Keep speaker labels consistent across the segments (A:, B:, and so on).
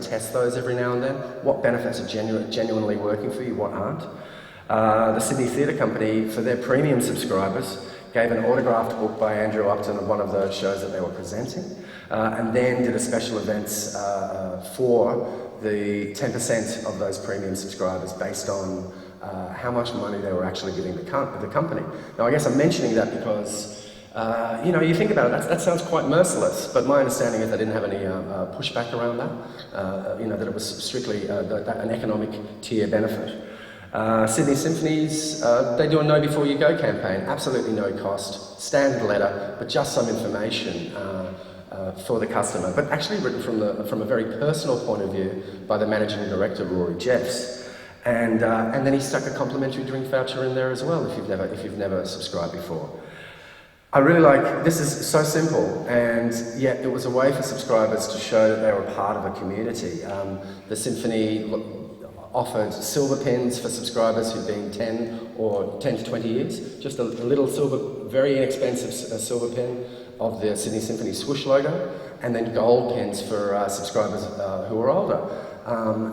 A: test those every now and then. What benefits are genuinely working for you, what aren't. The Sydney Theatre Company, for their premium subscribers, gave an autographed book by Andrew Upton of one of the shows that they were presenting, and then did a special events for the 10% of those premium subscribers based on how much money they were actually giving the company. Now, I guess I'm mentioning that because, you know, you think about it, that sounds quite merciless, but my understanding is they didn't have any pushback around that, you know, that it was strictly an economic tier benefit. Sydney Symphonies, they do a Know Before You Go campaign, absolutely no cost, standard letter, but just some information for the customer, but actually written from a very personal point of view by the managing director, Rory Jeffs. And then he stuck a complimentary drink voucher in there as well if you've never subscribed before. I really like, this is so simple, and yet it was a way for subscribers to show that they were part of a community. The Symphony offered silver pins for subscribers who'd been 10 to 20 years, just a little silver, very inexpensive silver pin of the Sydney Symphony swoosh logo, and then gold pins for subscribers who are older.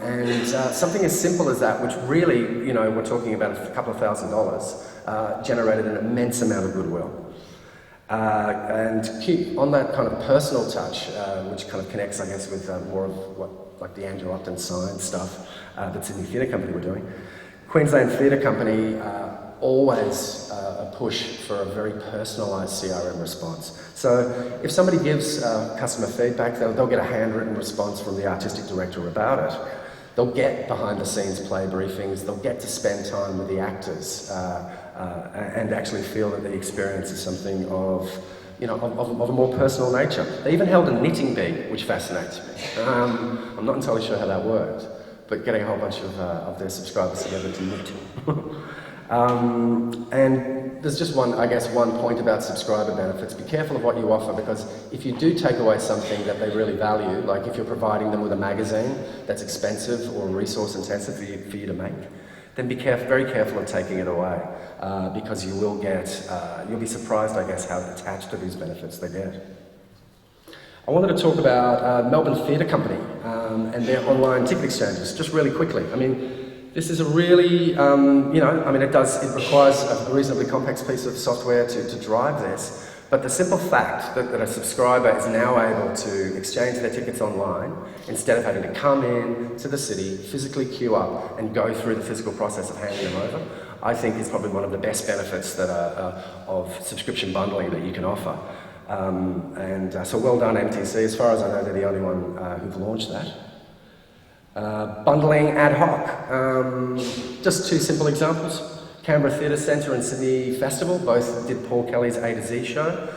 A: And something as simple as that, which really, you know, we're talking about a couple of $1,000s, generated an immense amount of goodwill. And keep on that kind of personal touch, which kind of connects, I guess, with more of what, like the Andrew Upton science stuff that Sydney Theatre Company were doing. Queensland Theatre Company always a push for a very personalised CRM response. So if somebody gives customer feedback, they'll get a handwritten response from the artistic director about it. They'll get behind-the-scenes play briefings. They'll get to spend time with the actors and actually feel that the experience is something of, you know, of a more personal nature. They even held a knitting bee, which fascinates me. I'm not entirely sure how that worked, but getting a whole bunch of their subscribers together to knit. And there's just one point about subscriber benefits. Be careful of what you offer, because if you do take away something that they really value, like if you're providing them with a magazine that's expensive or resource intensive for you to make, then be very careful of taking it away, because you will you'll be surprised, I guess, how attached to these benefits they get. I wanted to talk about Melbourne Theatre Company and their online ticket exchanges, just really quickly. I mean, this is a really, you know, I mean, it requires a reasonably complex piece of software to drive this, but the simple fact that a subscriber is now able to exchange their tickets online instead of having to come in to the city, physically queue up and go through the physical process of handing them over, I think is probably one of the best benefits that of subscription bundling that you can offer. So well done, MTC. As far as I know, they're the only one who've launched that. Bundling ad hoc. Just two simple examples. Canberra Theatre Centre and Sydney Festival both did Paul Kelly's A to Z show.